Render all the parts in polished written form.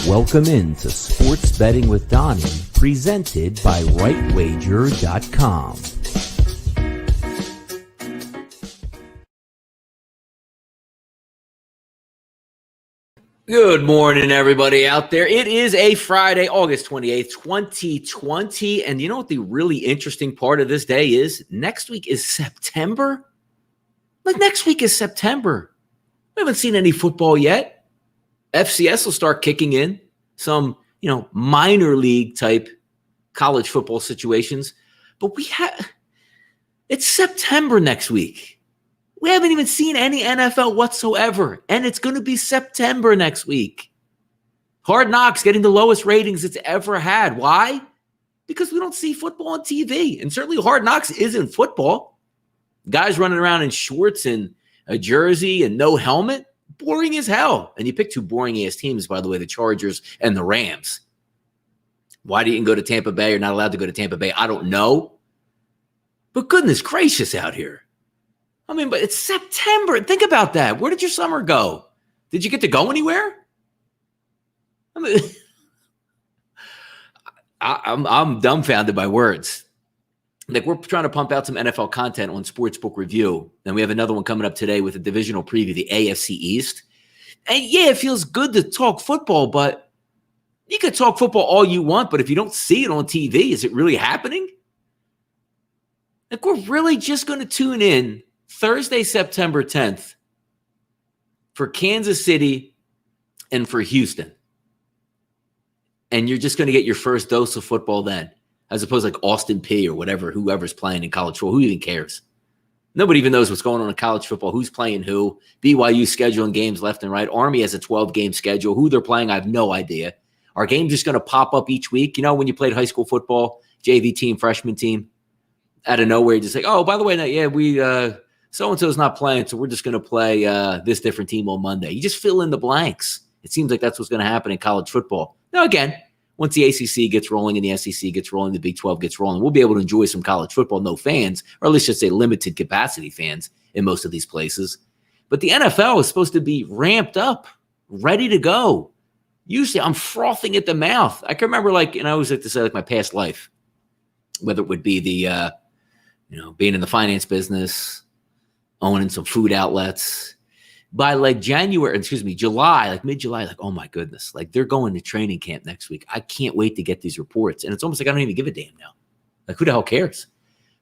Welcome into Sports Betting with Donnie, presented by RightWager.com. Good morning, everybody out there. It is a Friday, August 28th, 2020. And you know what the really interesting part of this day is? Next week is September. Next week is September. We haven't seen any football yet. FCS will start kicking in some, minor league type college football situations. But it's September next week. We haven't even seen any NFL whatsoever, and it's going to be September next week. Hard Knocks getting the lowest ratings it's ever had. Why? Because we don't see football on TV, and certainly Hard Knocks isn't football. Guys running around in shorts and a jersey and no helmet, boring as hell. And you pick two boring-ass teams, by the way, the Chargers and the Rams. Why didn't you go to Tampa Bay? You're not allowed to go to Tampa Bay. I don't know. But goodness gracious out here. But it's September. Think about that. Where did your summer go? Did you get to go anywhere? I'm dumbfounded by words. We're trying to pump out some NFL content on Sportsbook Review, and we have another one coming up today with a divisional preview, the AFC East. And yeah, it feels good to talk football, but you could talk football all you want, but if you don't see it on TV, is it really happening? We're really just going to tune in Thursday, September 10th for Kansas City and for Houston. And you're just going to get your first dose of football then, as opposed to like Austin P or whatever, whoever's playing in college football. Who even cares? Nobody even knows what's going on in college football, who's playing who. BYU scheduling games left and right. Army has a 12-game schedule. Who they're playing, I have no idea. Are games just going to pop up each week? When you played high school football, JV team, freshman team, out of nowhere, you just like, oh, by the way, we so-and-so's not playing, so we're just going to play this different team on Monday. You just fill in the blanks. It seems like that's what's going to happen in college football. Now, again, once the ACC gets rolling and the SEC gets rolling, the Big 12 gets rolling, we'll be able to enjoy some college football, no fans, or at least just say limited capacity fans in most of these places. But the NFL is supposed to be ramped up, ready to go. Usually I'm frothing at the mouth. I can remember and I always like to say my past life, whether it would be the, being in the finance business, owning some food outlets. By July, mid-July, oh my goodness, they're going to training camp next week. I can't wait to get these reports. And it's almost like I don't even give a damn now. Who the hell cares?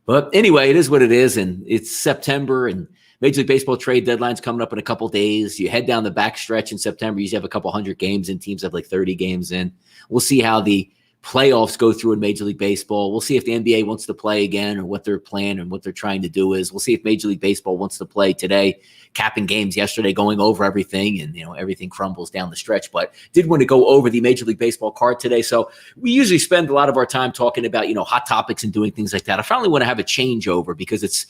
But anyway, it is what it is. And it's September and Major League Baseball trade deadline's coming up in a couple days. You head down the back stretch in September. You usually have a couple hundred games in. Teams have 30 games in. We'll see how the playoffs go through in Major League Baseball. We'll see if the NBA wants to play again or what their plan and what they're trying to do is. We'll see if Major League Baseball wants to play today, capping games yesterday, going over everything, and everything crumbles down the stretch. But did want to go over the Major League Baseball card today. So we usually spend a lot of our time talking about, hot topics and doing things like that. I finally want to have a changeover because it's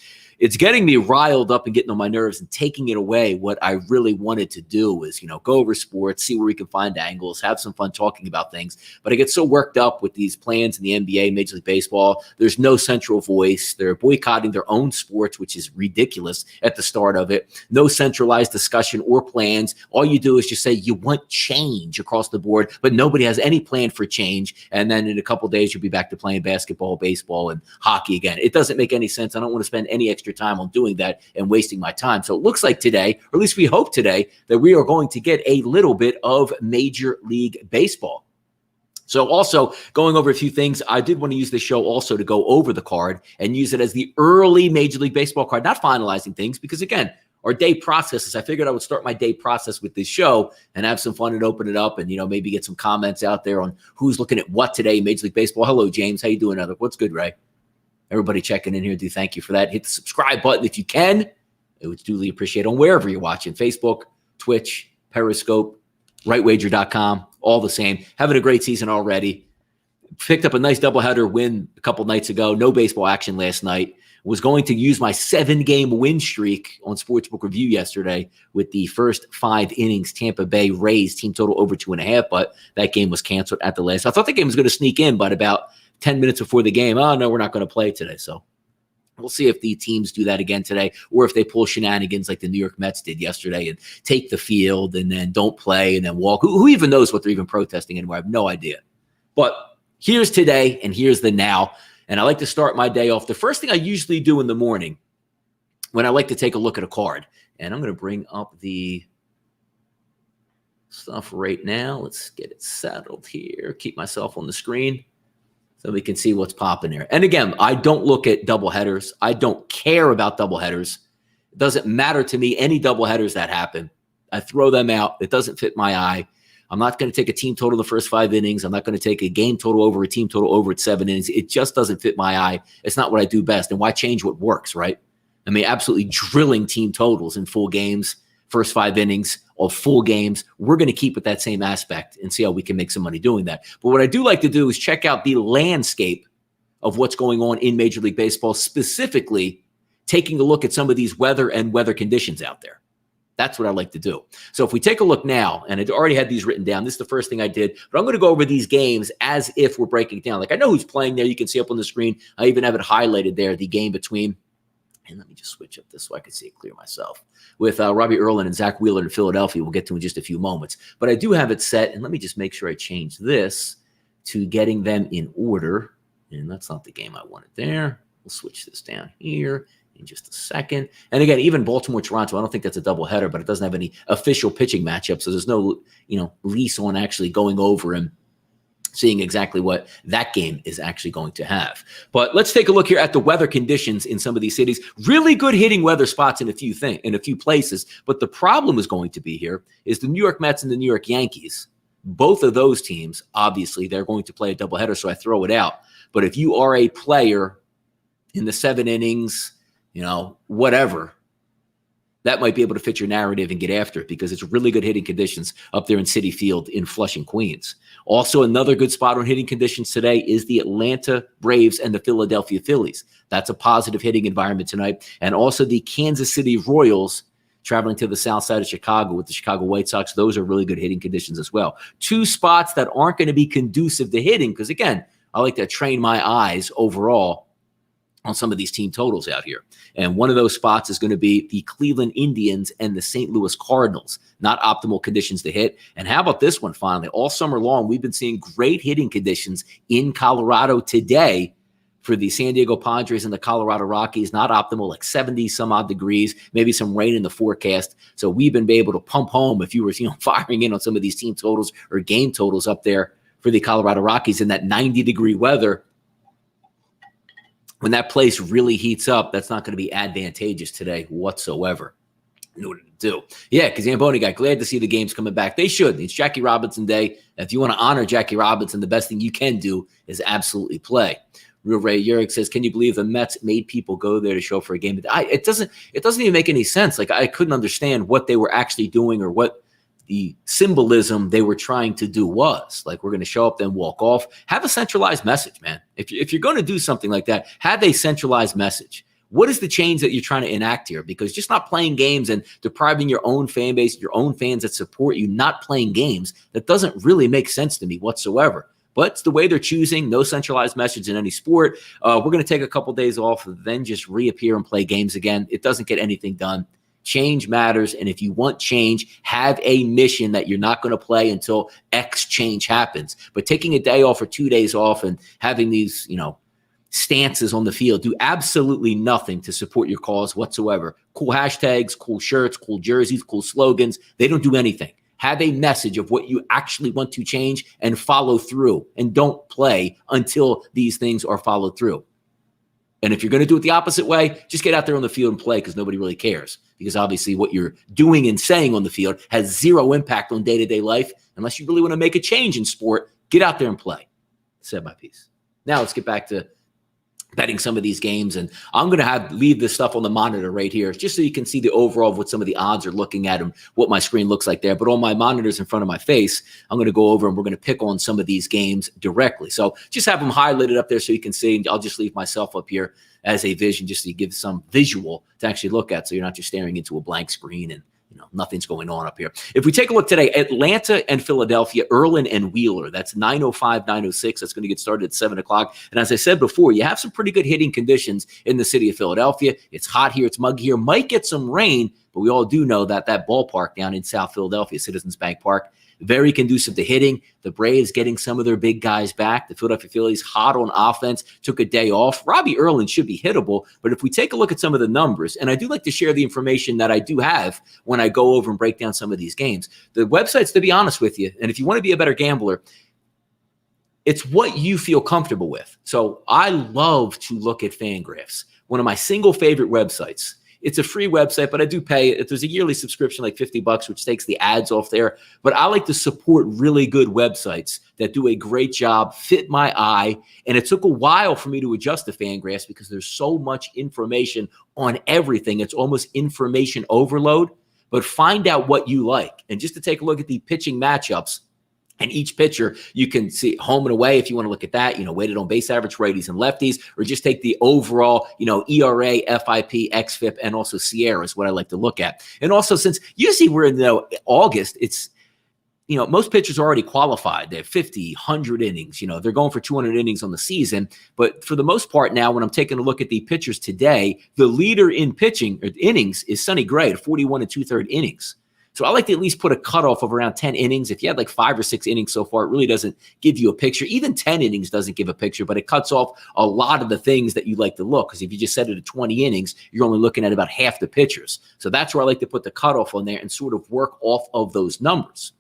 getting me riled up and getting on my nerves and taking it away. What I really wanted to do is, go over sports, see where we can find angles, have some fun talking about things. But I get so worked up with these plans in the NBA, Major League Baseball. There's no central voice. They're boycotting their own sports, which is ridiculous at the start of it. No centralized discussion or plans. All you do is just say you want change across the board, but nobody has any plan for change. And then in a couple of days, you'll be back to playing basketball, baseball, and hockey again. It doesn't make any sense. I don't want to spend any extra time on doing that and wasting my time. So it looks like today, or at least we hope today, that we are going to get a little bit of Major League Baseball. So also going over a few things, I did want to use this show also to go over the card and use it as the early Major League Baseball card, not finalizing things, because again, our day processes. I figured I would start my day process with this show and have some fun and open it up and, maybe get some comments out there on who's looking at what today in Major League Baseball. Hello, James. How you doing? What's good, Ray? Everybody checking in here, do thank you for that. Hit the subscribe button if you can. It would duly appreciate on wherever you're watching, Facebook, Twitch, Periscope, RightWager.com, all the same. Having a great season already. Picked up a nice doubleheader win a couple nights ago. No baseball action last night. Was going to use my 7-game win streak on Sportsbook Review yesterday with the first 5 innings Tampa Bay Rays team total over 2.5, but that game was canceled at the last. I thought the game was going to sneak in, but about 10 minutes before the game, oh, no, we're not going to play today. So We'll see if the teams do that again today, or if they pull shenanigans like the New York Mets did yesterday and take the field and then don't play and then walk. Who even knows what they're even protesting anymore? I have no idea. But here's today and here's the now. And I like to start my day off. The first thing I usually do in the morning when I like to take a look at a card, and I'm going to bring up the stuff right now. Let's get it settled here. Keep myself on the screen so we can see what's popping there. And again, I don't look at doubleheaders. I don't care about doubleheaders. It doesn't matter to me any doubleheaders that happen. I throw them out. It doesn't fit my eye. I'm not going to take a team total the first 5 innings. I'm not going to take a game total over a team total over at 7 innings. It just doesn't fit my eye. It's not what I do best. And why change what works, right? I mean, absolutely drilling team totals in full games, first 5 innings of full games. We're going to keep with that same aspect and see how we can make some money doing that. But what I do like to do is check out the landscape of what's going on in Major League Baseball, specifically taking a look at some of these weather and weather conditions out there. That's what I like to do. So if we take a look now, and I already had these written down, this is the first thing I did, but I'm going to go over these games as if we're breaking it down. Like I know who's playing there. You can see up on the screen. I even have it highlighted there, the game between, and let me just switch up this so I can see it clear myself, with Robbie Erlin and Zach Wheeler in Philadelphia. We'll get to in just a few moments. But I do have it set, and let me just make sure I change this to getting them in order. And that's not the game I wanted there. We'll switch this down here in just a second. And again, even Baltimore-Toronto, I don't think that's a doubleheader, but it doesn't have any official pitching matchup. So there's no, lease on actually going over and seeing exactly what that game is actually going to have. But let's take a look here at the weather conditions in some of these cities. Really good hitting weather spots in a few places. But the problem is going to be here is the New York Mets and the New York Yankees. Both of those teams, obviously, they're going to play a doubleheader, so I throw it out. But if you are a player in the 7 innings, whatever, that might be able to fit your narrative and get after it because it's really good hitting conditions up there in Citi Field in Flushing, Queens. Also, another good spot on hitting conditions today is the Atlanta Braves and the Philadelphia Phillies. That's a positive hitting environment tonight. And also the Kansas City Royals traveling to the south side of Chicago with the Chicago White Sox. Those are really good hitting conditions as well. 2 spots that aren't going to be conducive to hitting because, again, I like to train my eyes overall on some of these team totals out here. And one of those spots is going to be the Cleveland Indians and the St. Louis Cardinals. Not optimal conditions to hit. And how about this one finally? All summer long, we've been seeing great hitting conditions in Colorado today for the San Diego Padres and the Colorado Rockies. Not optimal, like 70 some odd degrees, maybe some rain in the forecast. So we've been able to pump home if you were firing in on some of these team totals or game totals up there for the Colorado Rockies in that 90-degree weather. When that place really heats up, that's not going to be advantageous today whatsoever. Know what to do. Yeah, because Zamboni got glad to see the games coming back. They should. It's Jackie Robinson Day. If you want to honor Jackie Robinson, the best thing you can do is absolutely play. Real Ray Yurik says, can you believe the Mets made people go there to show for a game? It doesn't even make any sense. Like I couldn't understand what they were actually doing or what the symbolism they were trying to do was. Like, we're going to show up, then walk off. Have a centralized message, man. If you're going to do something like that, have a centralized message. What is the change that you're trying to enact here? Because just not playing games and depriving your own fan base, your own fans that support you, not playing games, that doesn't really make sense to me whatsoever. But it's the way they're choosing. No centralized message in any sport. We're going to take a couple days off, then just reappear and play games again. It doesn't get anything done. Change matters, and if you want change, have a mission that you're not going to play until X change happens. But taking a day off or 2 days off and having these, stances on the field do absolutely nothing to support your cause whatsoever. Cool hashtags, cool shirts, cool jerseys, cool slogans. They don't do anything. Have a message of what you actually want to change and follow through, and don't play until these things are followed through. And if you're going to do it the opposite way, just get out there on the field and play because nobody really cares. Because obviously what you're doing and saying on the field has zero impact on day-to-day life. Unless you really want to make a change in sport, get out there and play. Said my piece. Now let's get back to betting some of these games. And I'm going to leave this stuff on the monitor right here just so you can see the overall of what some of the odds are looking at and what my screen looks like there. But on my monitors in front of my face, I'm going to go over and we're going to pick on some of these games directly. So just have them highlighted up there so you can see. I'll just leave myself up here as a vision just to give some visual to actually look at so you're not just staring into a blank screen and nothing's going on up here. If we take a look today, Atlanta and Philadelphia, Erlin and Wheeler, that's 9:05, 9:06. That's going to get started at 7 o'clock. And as I said before, you have some pretty good hitting conditions in the city of Philadelphia. It's hot here. It's muggy here. Might get some rain, but we all do know that ballpark down in South Philadelphia, Citizens Bank Park, very conducive to hitting. The Braves getting some of their big guys back. The Philadelphia Phillies hot on offense, took a day off. Robbie Erlin should be hittable, but if we take a look at some of the numbers, and I do like to share the information that I do have when I go over and break down some of these games. The websites, to be honest with you, and if you want to be a better gambler, it's what you feel comfortable with. So I love to look at Fangraphs, one of my single favorite websites. It's a free website, but I do pay it. There's a yearly subscription, like $50, which takes the ads off there. But I like to support really good websites that do a great job, fit my eye. And it took a while for me to adjust to Fangraphs because there's so much information on everything. It's almost information overload. But find out what you like. And just to take a look at the pitching matchups, and each pitcher, you can see home and away if you want to look at that, weighted on base average, righties and lefties, or just take the overall, ERA, FIP, XFIP, and also Sierra is what I like to look at. And also, since usually we're in August, it's, most pitchers are already qualified. They have 50, 100 innings. They're going for 200 innings on the season. But for the most part now, when I'm taking a look at the pitchers today, the leader in pitching or innings is Sonny Gray at 41 and 2/3 innings. So I like to at least put a cutoff of around 10 innings. If you had like 5 or 6 innings so far, it really doesn't give you a picture. Even 10 innings doesn't give a picture, but it cuts off a lot of the things that you like to look. Because if you just set it at 20 innings, you're only looking at about half the pitchers. So that's where I like to put the cutoff on there and sort of work off of those numbers.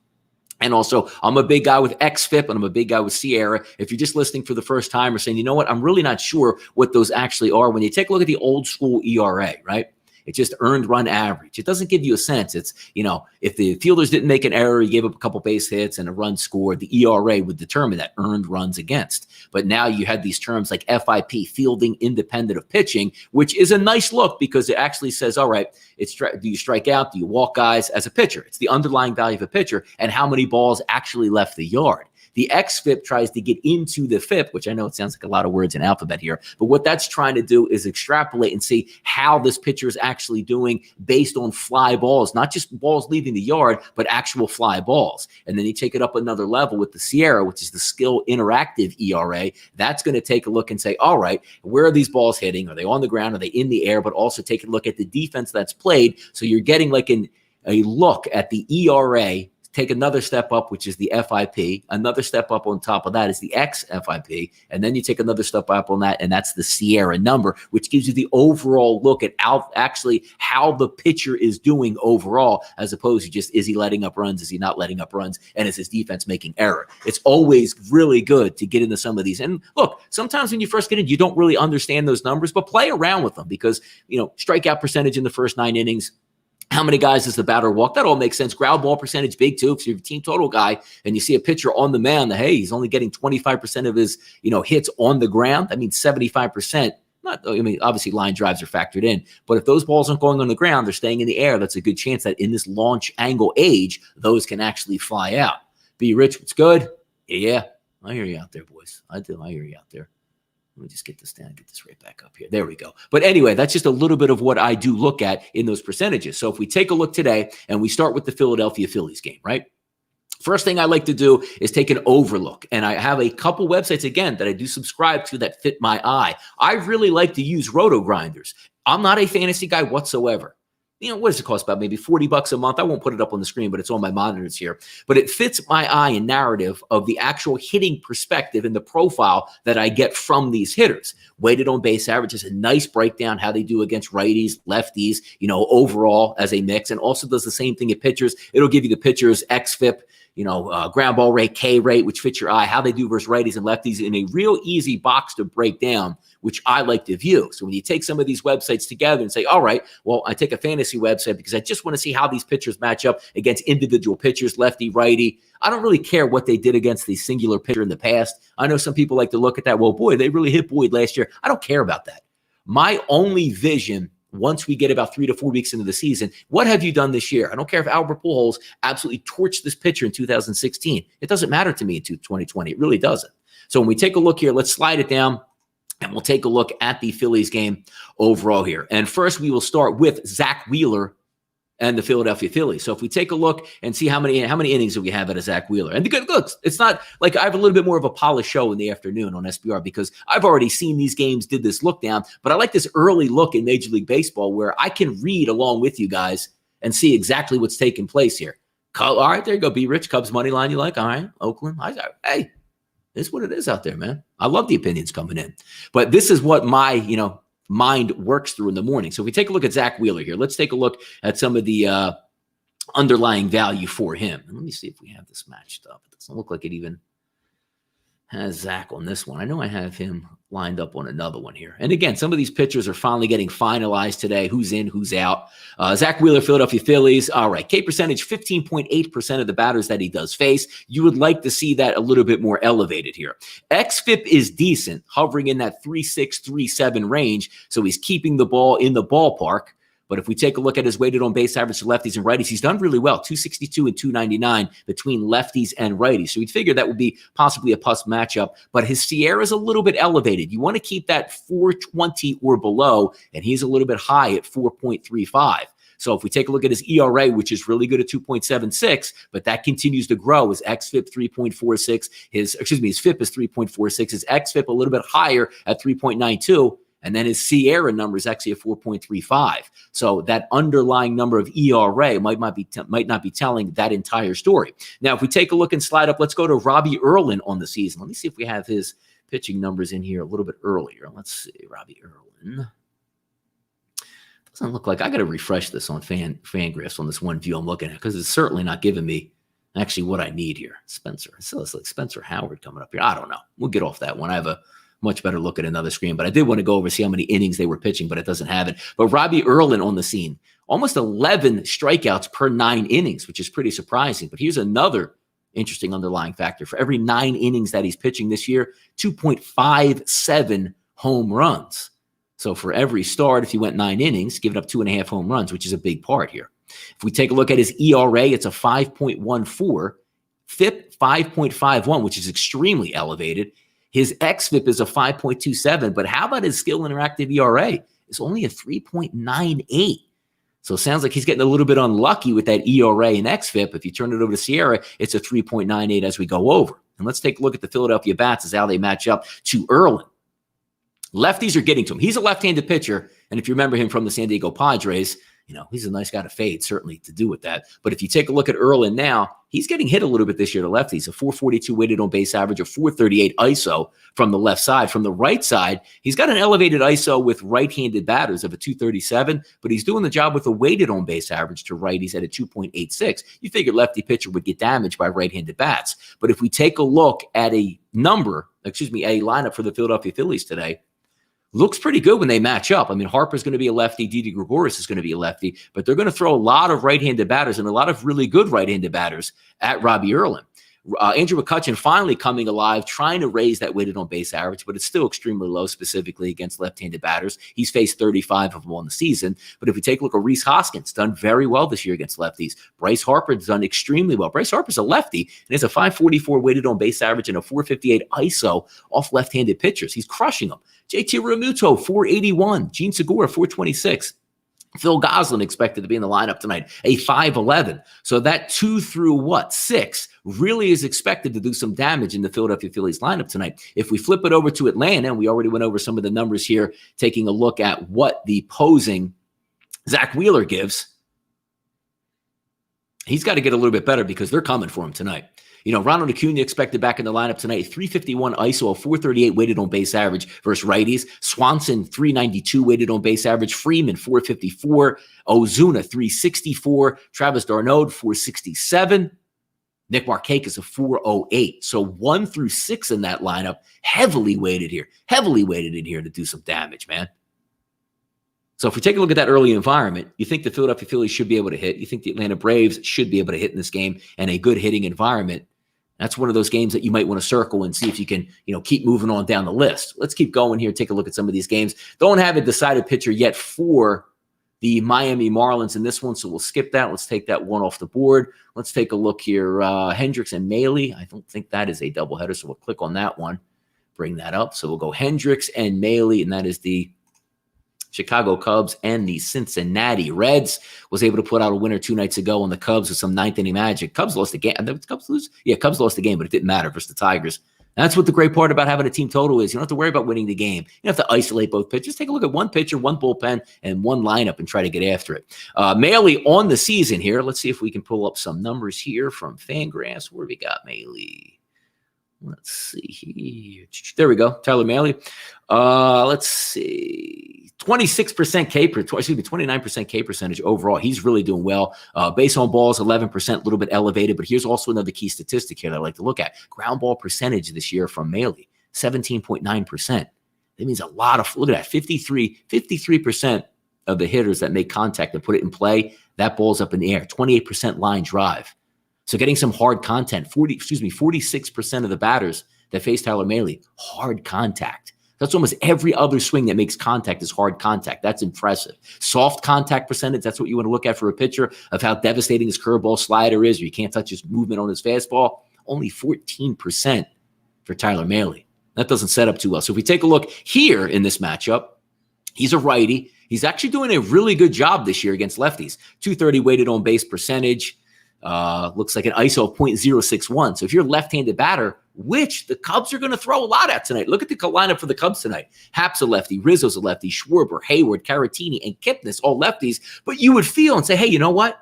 And also, I'm a big guy with XFIP, and I'm a big guy with Sierra. If you're just listening for the first time or saying, you know what, I'm really not sure what those actually are. When you take a look at the old school ERA, right? It's just earned run average. It doesn't give you a sense. It's, if the fielders didn't make an error, he gave up a couple base hits and a run scored, the ERA would determine that, earned runs against. But now you have these terms like FIP, fielding independent of pitching, which is a nice look because it actually says, all right, do you strike out? Do you walk guys as a pitcher? It's the underlying value of a pitcher and how many balls actually left the yard. The XFIP tries to get into the FIP, which I know it sounds like a lot of words in alphabet here, but what that's trying to do is extrapolate and see how this pitcher is actually doing based on fly balls, not just balls leaving the yard, but actual fly balls. And then you take it up another level with the Sierra, which is the skill interactive ERA. That's going to take a look and say, all right, where are these balls hitting? Are they on the ground? Are they in the air? But also take a look at the defense that's played. So you're getting like a look at the ERA. Take another step up, which is the FIP. Another step up on top of that is the XFIP. And then you take another step up on that, and that's the Sierra number, which gives you the overall look at actually how the pitcher is doing overall, as opposed to just, is he letting up runs? Is he not letting up runs? And is his defense making error? It's always really good to get into some of these. And look, sometimes when you first get in, you don't really understand those numbers, but play around with them because, strikeout percentage in the first 9 innings, how many guys does the batter walk? That all makes sense. Ground ball percentage, big too. If you're a team total guy and you see a pitcher on the mound, hey, he's only getting 25% of his, hits on the ground. That means 75%. Obviously line drives are factored in, but if those balls aren't going on the ground, they're staying in the air. That's a good chance that in this launch angle age, those can actually fly out. B Rich, what's good? Yeah, I hear you out there, boys. I do. I hear you out there. Let me just get this down, get this right back up here. There we go. But anyway, that's just a little bit of what I do look at in those percentages. So if we take a look today and we start with the Philadelphia Phillies game, right? First thing I like to do is take an overlook. And I have a couple websites, again, that I do subscribe to that fit my eye. I really like to use roto grinders. I'm not a fantasy guy whatsoever. What does it cost? About maybe $40 a month. I won't put it up on the screen, but it's on my monitors here. But it fits my eye and narrative of the actual hitting perspective and the profile that I get from these hitters. Weighted on base average is a nice breakdown, how they do against righties, lefties, overall as a mix, and also does the same thing at pitchers. It'll give you the pitchers XFIP, ground ball rate, K rate, which fits your eye, how they do versus righties and lefties in a real easy box to break down, which I like to view. So when you take some of these websites together and say, all right, well, I take a fantasy website because I just want to see how these pitchers match up against individual pitchers, lefty, righty. I don't really care what they did against the singular pitcher in the past. I know some people like to look at that. Well, boy, they really hit Boyd last year. I don't care about that. My only vision, once we get about 3 to 4 weeks into the season, what have you done this year? I don't care if Albert Pujols absolutely torched this pitcher in 2016. It doesn't matter to me in 2020. It really doesn't. So when we take a look here, let's slide it down. And we'll take a look at the Phillies game overall here. And first, we will start with Zach Wheeler and the Philadelphia Phillies. So if we take a look and see how many innings do we have out of Zach Wheeler. And the good looks, it's not like I have a little bit more of a polished show in the afternoon on SBR because I've already seen these games, did this look down, but I like this early look in Major League Baseball where I can read along with you guys and see exactly what's taking place here. All right, there you go, B Rich, Cubs money line. You like? All right, Oakland. Hey, this is what it is out there, man. I love the opinions coming in. But this is what my, mind works through in the morning. So if we take a look at Zach Wheeler here, let's take a look at some of the underlying value for him. And let me see if we have this matched up. It doesn't look like it even has Zach on this one. I know I have him lined up on another one here. And again, some of these pitchers are finally getting finalized today. Who's in, who's out. Zach Wheeler, Philadelphia Phillies. All right, K percentage, 15.8% of the batters that he does face. You would like to see that a little bit more elevated here. XFIP is decent, hovering in that 3.6, 3.7 range. So he's keeping the ball in the ballpark. But if we take a look at his weighted on base average to lefties and righties, he's done really well, 262 and 299 between lefties and righties. So we'd figure that would be possibly a plus matchup. But his SIERA is a little bit elevated. You want to keep that 420 or below, and he's a little bit high at 4.35. So if we take a look at his ERA, which is really good at 2.76, but that continues to grow. His xFIP 3.46, his FIP is 3.46, his xFIP a little bit higher at 3.92. And then his SIERA number is actually a 4.35. So that underlying number of ERA might not be telling that entire story. Now, if we take a look and slide up, let's go to Robbie Erlin on the season. Let me see if we have his pitching numbers in here a little bit earlier. Let's see, Robbie Erlin. Doesn't look like I got to refresh this on Fangraphs on this one view I'm looking at because it's certainly not giving me actually what I need here. Spencer. So it's like Spencer Howard coming up here. I don't know. We'll get off that one. I have a much better look at another screen, but I did want to go over see how many innings they were pitching, but it doesn't have it. But Robbie Erlin on the scene, almost 11 strikeouts per 9 innings, which is pretty surprising. But here's another interesting underlying factor. For every 9 innings that he's pitching this year, 2.57 home runs. So for every start, if you went 9 innings, giving up 2.5 home runs, which is a big part here. If we take a look at his ERA, it's a 5.14, FIP 5.51, which is extremely elevated. His xFIP is a 5.27, but how about his skill interactive ERA? It's only a 3.98. So it sounds like he's getting a little bit unlucky with that ERA and xFIP. If you turn it over to SIERA, it's a 3.98 as we go over. And let's take a look at the Philadelphia bats as how they match up to Erlin. Lefties are getting to him. He's a left-handed pitcher, and if you remember him from the San Diego Padres, he's a nice guy to fade, certainly to do with that. But if you take a look at Erlin now, he's getting hit a little bit this year to lefties, a 442 weighted on base average, a 438 ISO from the left side. From the right side, he's got an elevated ISO with right-handed batters of a 237, but he's doing the job with a weighted on base average to righties at a 2.86. You figure lefty pitcher would get damaged by right-handed bats. But if we take a look at a lineup for the Philadelphia Phillies today, looks pretty good when they match up. I mean, Harper's going to be a lefty. Didi Gregorius is going to be a lefty, but they're going to throw a lot of right-handed batters and a lot of really good right-handed batters at Robbie Erlin. Andrew McCutchen finally coming alive, trying to raise that weighted on base average, but it's still extremely low, specifically against left-handed batters. He's faced 35 of them on the season. But if we take a look at Rhys Hoskins, done very well this year against lefties. Bryce Harper's done extremely well. Bryce Harper's a lefty, and has a 544 weighted on base average and a 458 ISO off left-handed pitchers. He's crushing them. JT Realmuto, 481. Gene Segura, 426. Phil Gosselin expected to be in the lineup tonight, a 5'11". So that 2 through 6 really is expected to do some damage in the Philadelphia Phillies lineup tonight. If we flip it over to Atlanta, and we already went over some of the numbers here, taking a look at what the posing Zach Wheeler gives, he's got to get a little bit better because they're coming for him tonight. Ronald Acuna expected back in the lineup tonight, 351 ISO, 438 weighted on base average versus righties. Swanson, 392 weighted on base average. Freeman, 454. Ozuna, 364. Travis d'Arnaud, 467. Nick Markakis, a 408. So 1 through 6 in that lineup, heavily weighted in here to do some damage, man. So if we take a look at that early environment, you think the Philadelphia Phillies should be able to hit. You think the Atlanta Braves should be able to hit in this game, and a good hitting environment. That's one of those games that you might want to circle and see if you can, keep moving on down the list. Let's keep going here. Take a look at some of these games. Don't have a decided pitcher yet for the Miami Marlins in this one, so we'll skip that. Let's take that one off the board. Let's take a look here. Hendricks and Maile. I don't think that is a doubleheader, so we'll click on that one. Bring that up. So we'll go Hendricks and Maile, and that is the Chicago Cubs and the Cincinnati Reds. Was able to put out a winner 2 nights ago on the Cubs with some ninth inning magic. Cubs lost the game. Did the Cubs lose? Yeah, Cubs lost the game, but it didn't matter versus the Tigers. That's what the great part about having a team total is. You don't have to worry about winning the game. You don't have to isolate both pitchers. Take a look at one pitcher, one bullpen, and one lineup and try to get after it. Mailey on the season here. Let's see if we can pull up some numbers here from Fangraphs. Where we got Mailey? Let's see here. There we go. Tyler Mailey. Let's see. 26% K, 29% K percentage overall. He's really doing well. Base on balls, 11%, a little bit elevated. But here's also another key statistic here that I like to look at. Ground ball percentage this year from Mailey, 17.9%. That means a lot of, look at that, 53% of the hitters that make contact and put it in play, that ball's up in the air. 28% line drive. So getting some hard content, 46% of the batters that face Tyler Mailey, hard contact. That's almost every other swing that makes contact is hard contact. That's impressive. Soft contact percentage, that's what you want to look at for a pitcher of how devastating his curveball slider is, or you can't touch his movement on his fastball. Only 14% for Tyler Mailey. That doesn't set up too well. So if we take a look here in this matchup, he's a righty. He's actually doing a really good job this year against lefties. 230 weighted on base percentage. Looks like an ISO of 0.061. So if you're a left-handed batter, which the Cubs are going to throw a lot at tonight. Look at the lineup for the Cubs tonight. Happ's a lefty, Rizzo's a lefty, Schwarber, Hayward, Caratini, and Kipnis, all lefties. But you would feel and say, hey, you know what?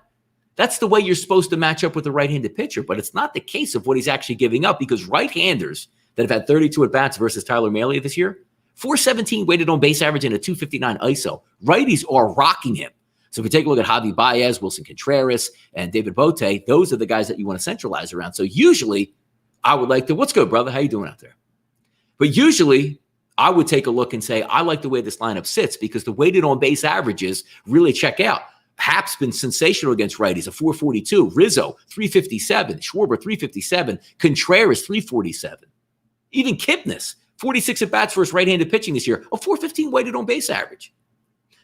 That's the way you're supposed to match up with a right-handed pitcher. But it's not the case of what he's actually giving up, because right-handers that have had 32 at-bats versus Tyler Mailey this year, 417 weighted on base average and a 259 ISO. Righties are rocking him. So if we take a look at Javi Baez, Wilson Contreras, and David Bote, those are the guys that you want to centralize around. So usually I would like to, what's good, brother? How you doing out there? But usually I would take a look and say, I like the way this lineup sits because the weighted on base averages really check out. Hap's been sensational against righties, a 442. Rizzo, 357. Schwarber, 357. Contreras, 347. Even Kipnis, 46 at-bats versus right-handed pitching this year, a 415 weighted on base average.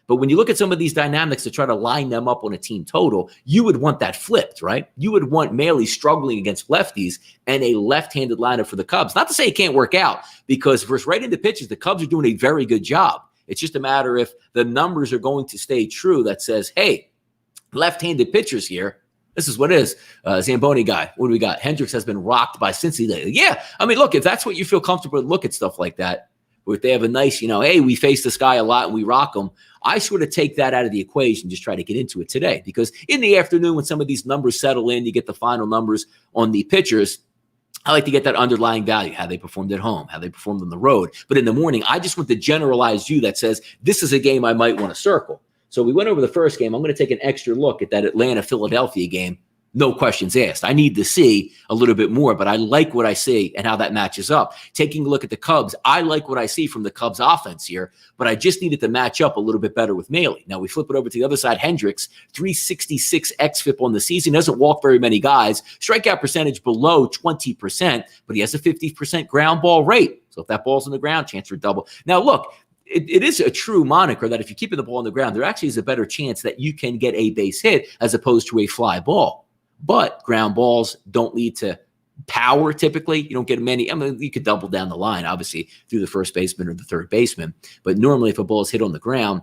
But when you look at some of these dynamics to try to line them up on a team total, you would want that flipped, right? You would want Mailey struggling against lefties and a left-handed lineup for the Cubs. Not to say it can't work out, because versus right-handed pitches, the Cubs are doing a very good job. It's just a matter if the numbers are going to stay true that says, hey, left-handed pitchers here, this is what it is. Zamboni guy, what do we got? Hendricks has been rocked by Cincy lately. Yeah, I mean, look, if that's what you feel comfortable with, look at stuff like that, where if they have a nice, hey, we face this guy a lot and we rock him, I sort of take that out of the equation and just try to get into it today. Because in the afternoon, when some of these numbers settle in, you get the final numbers on the pitchers, I like to get that underlying value, how they performed at home, how they performed on the road. But in the morning, I just want the generalized view that says, this is a game I might want to circle. So we went over the first game. I'm going to take an extra look at that Atlanta-Philadelphia game. No questions asked. I need to see a little bit more, but I like what I see and how that matches up. Taking a look at the Cubs, I like what I see from the Cubs offense here, but I just needed to match up a little bit better with Mailey. Now we flip it over to the other side. Hendricks, 366 xFIP on the season. Doesn't walk very many guys. Strikeout percentage below 20%, but he has a 50% ground ball rate. So if that ball's on the ground, chance for double. Now look, it is a true moniker that if you're keeping the ball on the ground, there actually is a better chance that you can get a base hit as opposed to a fly ball. But ground balls don't lead to power typically. You don't get many. I mean, you could double down the line, obviously, through the first baseman or the third baseman. But normally if a ball is hit on the ground,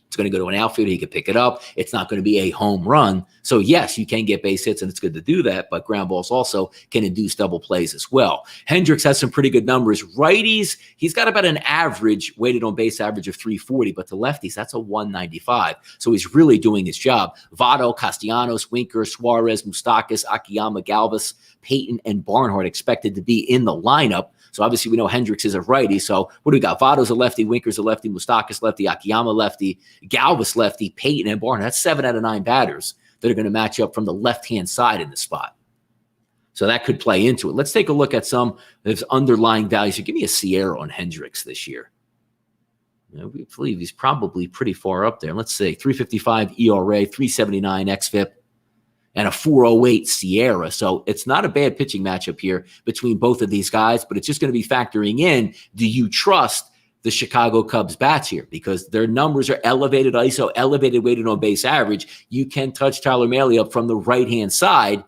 it's going to go to an outfielder. He could pick it up. It's not going to be a home run. So, yes, you can get base hits, and it's good to do that. But ground balls also can induce double plays as well. Hendricks has some pretty good numbers. Righties, he's got about an average, weighted on base average of 340. But to lefties, that's a 195. So he's really doing his job. Votto, Castellanos, Winker, Suarez, Moustakas, Akiyama, Galvis, Payton, and Barnhart expected to be in the lineup. So obviously we know Hendricks is a righty. So what do we got? Votto's a lefty, Winker's a lefty, Moustakas lefty, Akiyama lefty, Galvis lefty, Payton, and Barnhart. That's 7 out of 9 batters that are going to match up from the left-hand side in the spot. So that could play into it. Let's take a look at some of his underlying values. So give me a Sierra on Hendricks this year. We believe he's probably pretty far up there. Let's say 355 ERA, 379 xFIP. And a 408 Sierra. So it's not a bad pitching matchup here between both of these guys, but it's just going to be factoring in, do you trust the Chicago Cubs bats here? Because their numbers are elevated ISO, elevated weighted on base average. You can touch Tyler Mailey up from the right-hand side,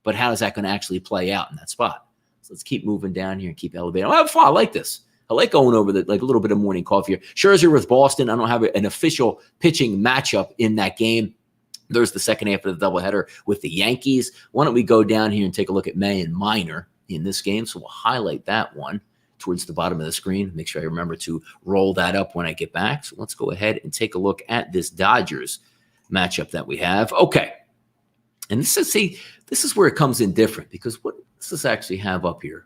but how is that going to actually play out in that spot? So let's keep moving down here and keep elevating. I have fun. I like this. I like going over a little bit of morning coffee here. Scherzer with Boston. I don't have an official pitching matchup in that game. There's the second half of the doubleheader with the Yankees. Why don't we go down here and take a look at May and Minor in this game? So we'll highlight that one towards the bottom of the screen. Make sure I remember to roll that up when I get back. So let's go ahead and take a look at this Dodgers matchup that we have. Okay. And this is where it comes in different, because what does this actually have up here?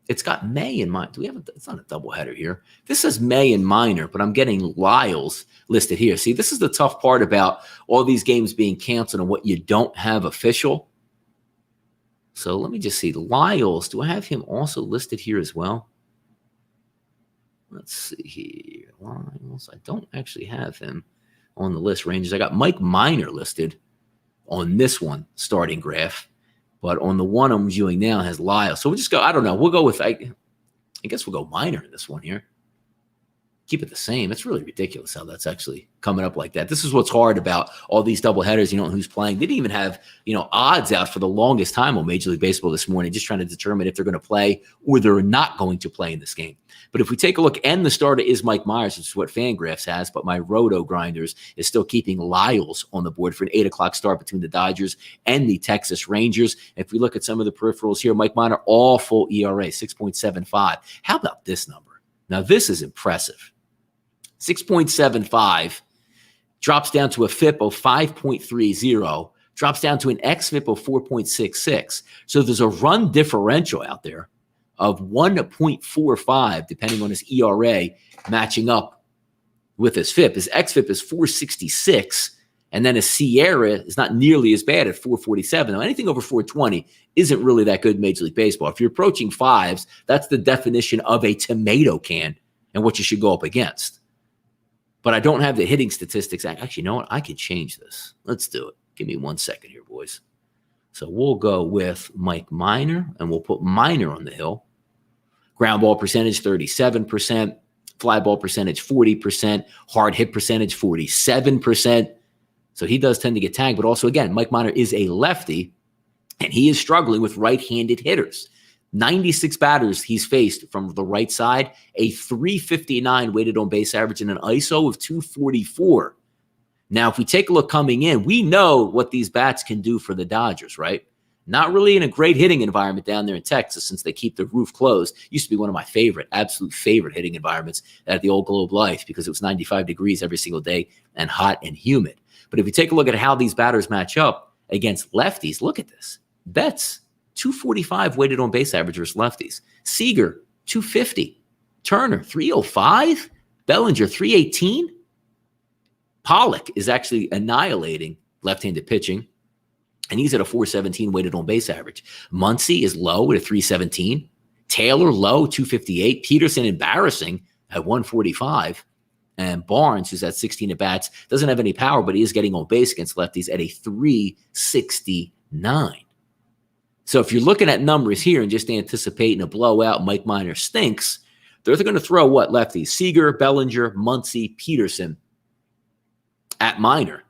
It's got May and Minor. It's not a doubleheader here. This says May and Minor, but I'm getting Lyles listed here. See, this is the tough part about all these games being canceled and what you don't have official. So let me just see. Lyles, do I have him also listed here as well? Let's see here. Lyles, I don't actually have him on the list. Rangers, I got Mike Minor listed on this one starting graph. But on the one I'm viewing now has Lyles. So we'll just go, I don't know. We'll go with, I guess we'll go Minor in this one here. Keep it the same. It's really ridiculous how that's actually coming up like that. This is what's hard about all these doubleheaders. You don't know who's playing. They didn't even have, odds out for the longest time on Major League Baseball this morning, just trying to determine if they're going to play or they're not going to play in this game. But if we take a look, and the starter is Mike Myers, which is what Fangraphs has, but my Roto Grinders is still keeping Lyles on the board for an 8 o'clock start between the Dodgers and the Texas Rangers. If we look at some of the peripherals here, Mike Minor, all full ERA, 6.75. How about this number? Now, this is impressive. 6.75 drops down to a FIP of 5.30, drops down to an XFIP of 4.66. So there's a run differential out there of 1.45, depending on his ERA, matching up with his FIP. His XFIP is 466, and then his Sierra is not nearly as bad at 447. Now, anything over 420 isn't really that good in Major League Baseball. If you're approaching fives, that's the definition of a tomato can and what you should go up against. But I don't have the hitting statistics. Actually, you know what? I can change this. Let's do it. Give me 1 second here, boys. So we'll go with Mike Minor, and we'll put Minor on the hill. Ground ball percentage, 37%. Fly ball percentage, 40%. Hard hit percentage, 47%. So he does tend to get tagged. But also, again, Mike Minor is a lefty, and he is struggling with right-handed hitters. 96 batters he's faced from the right side, a 359 weighted on base average, and an ISO of 244. Now, if we take a look coming in, we know what these bats can do for the Dodgers, right? Not really in a great hitting environment down there in Texas, since they keep the roof closed. Used to be one of my absolute favorite hitting environments at the old Globe Life, because it was 95 degrees every single day and hot and humid. But if we take a look at how these batters match up against lefties, look at this. Betts, 245 weighted on base average versus lefties. Seager, 250. Turner, 305. Bellinger, 318. Pollock is actually annihilating left-handed pitching, and he's at a 417 weighted on base average. Muncy is low at a 317. Taylor, low, 258. Peterson, embarrassing at 145. And Barnes, who's at 16 at-bats, doesn't have any power, but he is getting on base against lefties at a 369. So if you're looking at numbers here and just anticipating a blowout, Mike Minor stinks, they're going to throw what lefties? Seager, Bellinger, Muncy, Peterson at Minor.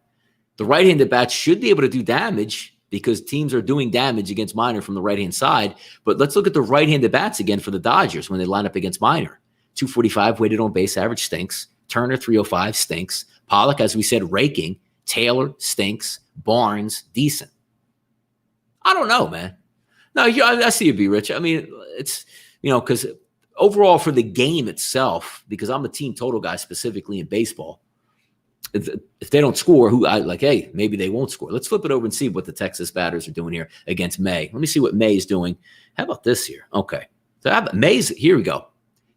The right-handed bats should be able to do damage, because teams are doing damage against Minor from the right-hand side. But let's look at the right-handed bats again for the Dodgers when they line up against Minor. 245 weighted on base average, stinks. Turner, 305, stinks. Pollock, as we said, raking. Taylor, stinks. Barnes, decent. I don't know, man. No, I see you, B. Rich. I mean, it's, because overall for the game itself, because I'm a team total guy specifically in baseball, if they don't score, hey, maybe they won't score. Let's flip it over and see what the Texas batters are doing here against May. Let me see what May is doing. How about this here? Okay. So May's, here we go.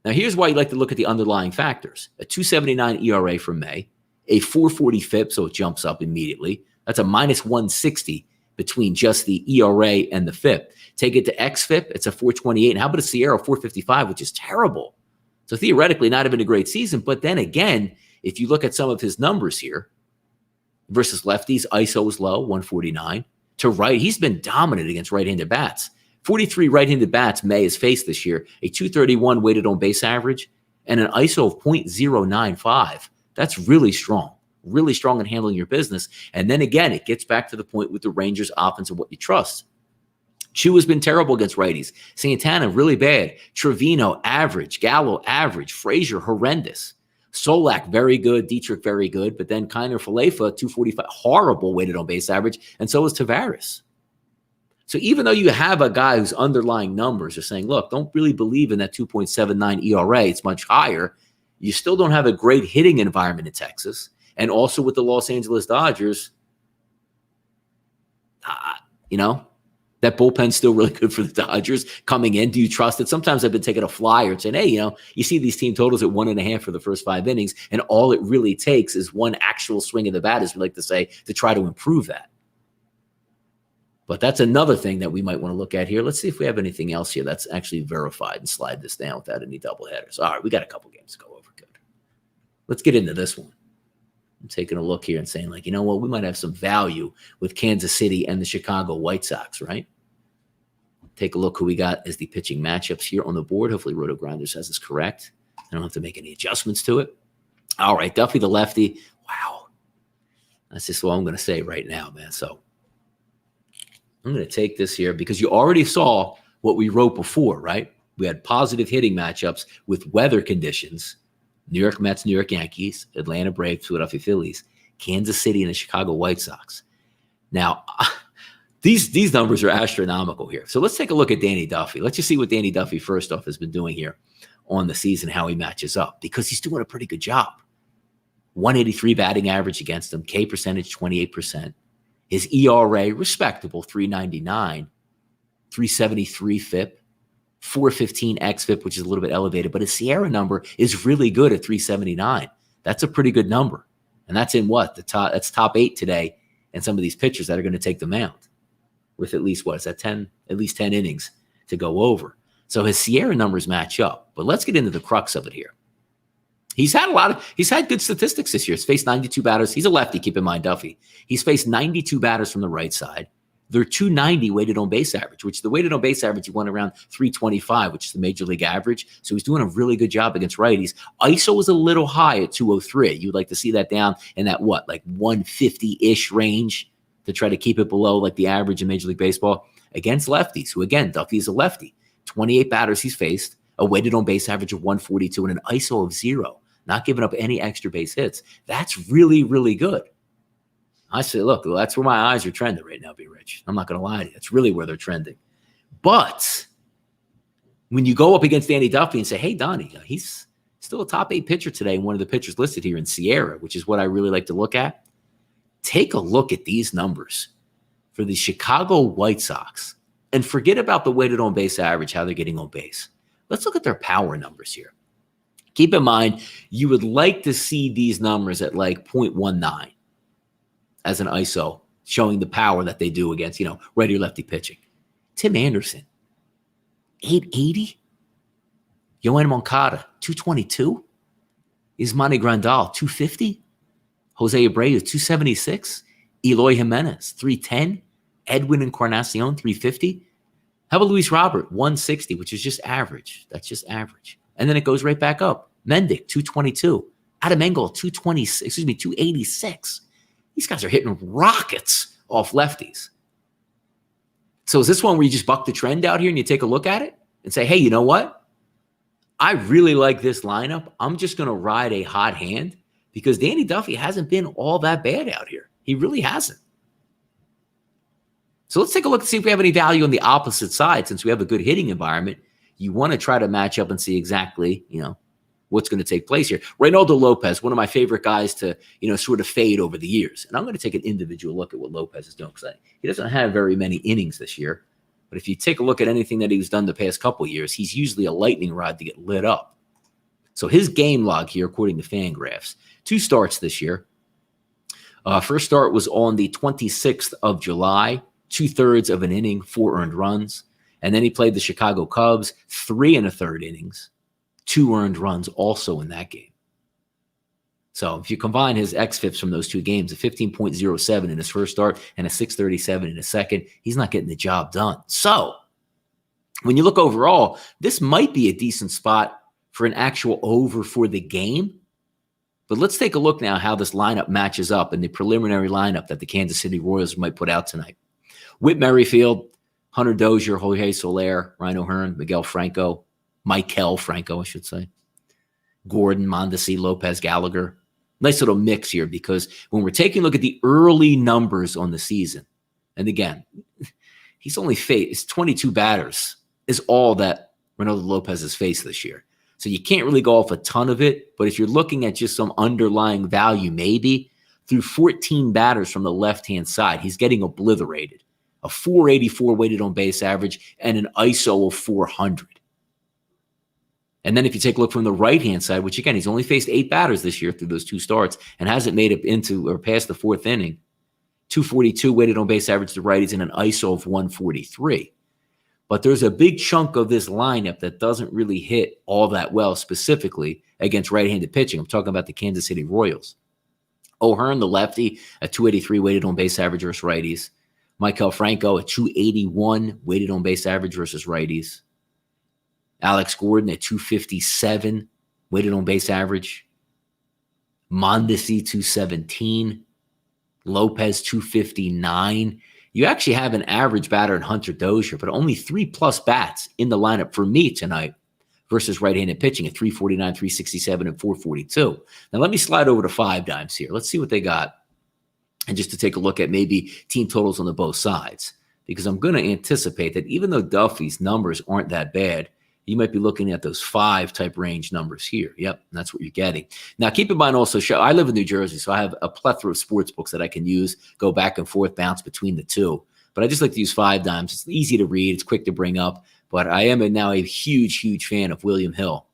Now, here's why you like to look at the underlying factors. A 279 ERA for May, a 440 FIP, so it jumps up immediately. That's a minus 160 between just the ERA and the FIP. Take it to XFIP, it's a 428. And how about a Sierra 455, which is terrible? So theoretically, not even a great season. But then again, if you look at some of his numbers here versus lefties, ISO is low, 149. To right, he's been dominant against right-handed bats. 43 right-handed bats May has faced this year, a 231 weighted on base average, and an ISO of 0.095. That's really strong in handling your business. And then again, it gets back to the point with the Rangers offense and what you trust. Chu has been terrible against righties. Santana, really bad. Trevino, average. Gallo, average. Frazier, horrendous. Solak, very good. Dietrich, very good. But then Kiner Falefa, 245, horrible weighted on base average. And so is Tavares. So even though you have a guy whose underlying numbers are saying, look, don't really believe in that 2.79 ERA, it's much higher, you still don't have a great hitting environment in Texas. And also with the Los Angeles Dodgers, that bullpen's still really good for the Dodgers coming in. Do you trust it? Sometimes I've been taking a flyer and saying, hey, you see these team totals at 1.5 for the first 5 innings, and all it really takes is one actual swing of the bat, as we like to say, to try to improve that. But that's another thing that we might want to look at here. Let's see if we have anything else here that's actually verified and slide this down without any doubleheaders. All right, we got a couple games to go over. Good. Let's get into this one. I'm taking a look here and saying, like, you know what, we might have some value with Kansas City and the Chicago White Sox, right? Take a look who we got as the pitching matchups here on the board. Hopefully Roto Grinders has this correct. I don't have to make any adjustments to it. All right, Duffy the lefty. Wow. That's just what I'm going to say right now, man. So I'm going to take this here because you already saw what we wrote before, right? We had positive hitting matchups with weather conditions. New York Mets, New York Yankees, Atlanta Braves, Philadelphia Phillies, Kansas City, and the Chicago White Sox. Now, these numbers are astronomical here. So let's take a look at Danny Duffy. Let's just see what Danny Duffy, first off, has been doing here on the season, how he matches up, because he's doing a pretty good job. 183 batting average against him, K percentage 28%. His ERA, respectable, 3.99, 3.73 FIP. 415 xFIP, which is a little bit elevated, but his Sierra number is really good at 379. That's a pretty good number. And that's in what? That's top 8 today, and some of these pitchers that are going to take the mound with at least, what is that, 10, at least 10 innings to go over. So his Sierra numbers match up. But let's get into the crux of it here. He's had good statistics this year. He's faced 92 batters. He's a lefty, keep in mind, Duffy. He's faced 92 batters from the right side. They're 290 weighted on base average, which the weighted on base average, he won around 325, which is the major league average. So he's doing a really good job against righties. ISO was a little high at 203. You'd like to see that down in that, what, like 150-ish range to try to keep it below like the average in Major League Baseball against lefties, who, again, Duffy is a lefty. 28 batters he's faced, a weighted on base average of 142, and an ISO of 0, not giving up any extra base hits. That's really, really good. I say, look, that's where my eyes are trending right now, B. Rich. I'm not going to lie to you. That's really where they're trending. But when you go up against Danny Duffy and say, hey, Donnie, he's still a top 8 pitcher today, and one of the pitchers listed here in Sierra, which is what I really like to look at. Take a look at these numbers for the Chicago White Sox and forget about the weighted on base average, how they're getting on base. Let's look at their power numbers here. Keep in mind, you would like to see these numbers at like 0.19. As an ISO, showing the power that they do against, righty or lefty pitching. Tim Anderson, 880. Yohan Moncada, 222. Yasmani Grandal, 250. Jose Abreu, 276. Eloy Jimenez, 310. Edwin Encarnacion, 350. How about Luis Robert, 160, which is just average. That's just average. And then it goes right back up. Mendick, 222. Adam Engel, 286. These guys are hitting rockets off lefties. So is this one where you just buck the trend out here and you take a look at it and say, hey, you know what? I really like this lineup. I'm just going to ride a hot hand because Danny Duffy hasn't been all that bad out here. He really hasn't. So let's take a look and see if we have any value on the opposite side. Since we have a good hitting environment, you want to try to match up and see exactly, what's going to take place here. Reynaldo Lopez, one of my favorite guys to, sort of fade over the years. And I'm going to take an individual look at what Lopez is doing because he doesn't have very many innings this year. But if you take a look at anything that he's done the past couple of years, he's usually a lightning rod to get lit up. So his game log here, according to Fangraphs, 2 starts this year. First start was on the 26th of July, 2/3 of an inning, 4 earned runs. And then he played the Chicago Cubs, 3 1/3 innings. 2 earned runs also in that game. So if you combine his xFIPs from those 2 games, a 15.07 in his first start and a 6.37 in his second, he's not getting the job done. So when you look overall, this might be a decent spot for an actual over for the game. But let's take a look now how this lineup matches up in the preliminary lineup that the Kansas City Royals might put out tonight. Whit Merrifield, Hunter Dozier, Jorge Soler, Ryan O'Hearn, Miguel Franco, Michael Franco, I should say. Gordon, Mondesi, Lopez, Gallagher. Nice little mix here because when we're taking a look at the early numbers on the season, and again, he's only faced 22 batters is all that Ronaldo Lopez has faced this year. So you can't really go off a ton of it, but if you're looking at just some underlying value, maybe through 14 batters from the left-hand side, he's getting obliterated. A 484 weighted on base average and an ISO of 400. And then if you take a look from the right-hand side, which again, he's only faced 8 batters this year through those 2 starts and hasn't made it into or past the 4th inning. 242 weighted on base average to righties and an ISO of 143. But there's a big chunk of this lineup that doesn't really hit all that well, specifically against right-handed pitching. I'm talking about the Kansas City Royals. O'Hearn, the lefty, at 283 weighted on base average versus righties. Michael Franco at 281 weighted on base average versus righties. Alex Gordon at 257 weighted on base average. Mondesi 217. Lopez 259. You actually have an average batter in Hunter Dozier, but only 3+ bats in the lineup for me tonight versus right-handed pitching at 349, 367, and 442. Now let me slide over to 5 dimes here. Let's see what they got. And just to take a look at maybe team totals on the both sides, because I'm going to anticipate that even though Duffy's numbers aren't that bad, you might be looking at those 5 type range numbers here. Yep, that's what you're getting. Now, keep in mind also, I live in New Jersey, so I have a plethora of sports books that I can use, go back and forth, bounce between the two. But I just like to use 5 dimes. It's easy to read. It's quick to bring up. But I am now a huge, huge fan of William Hill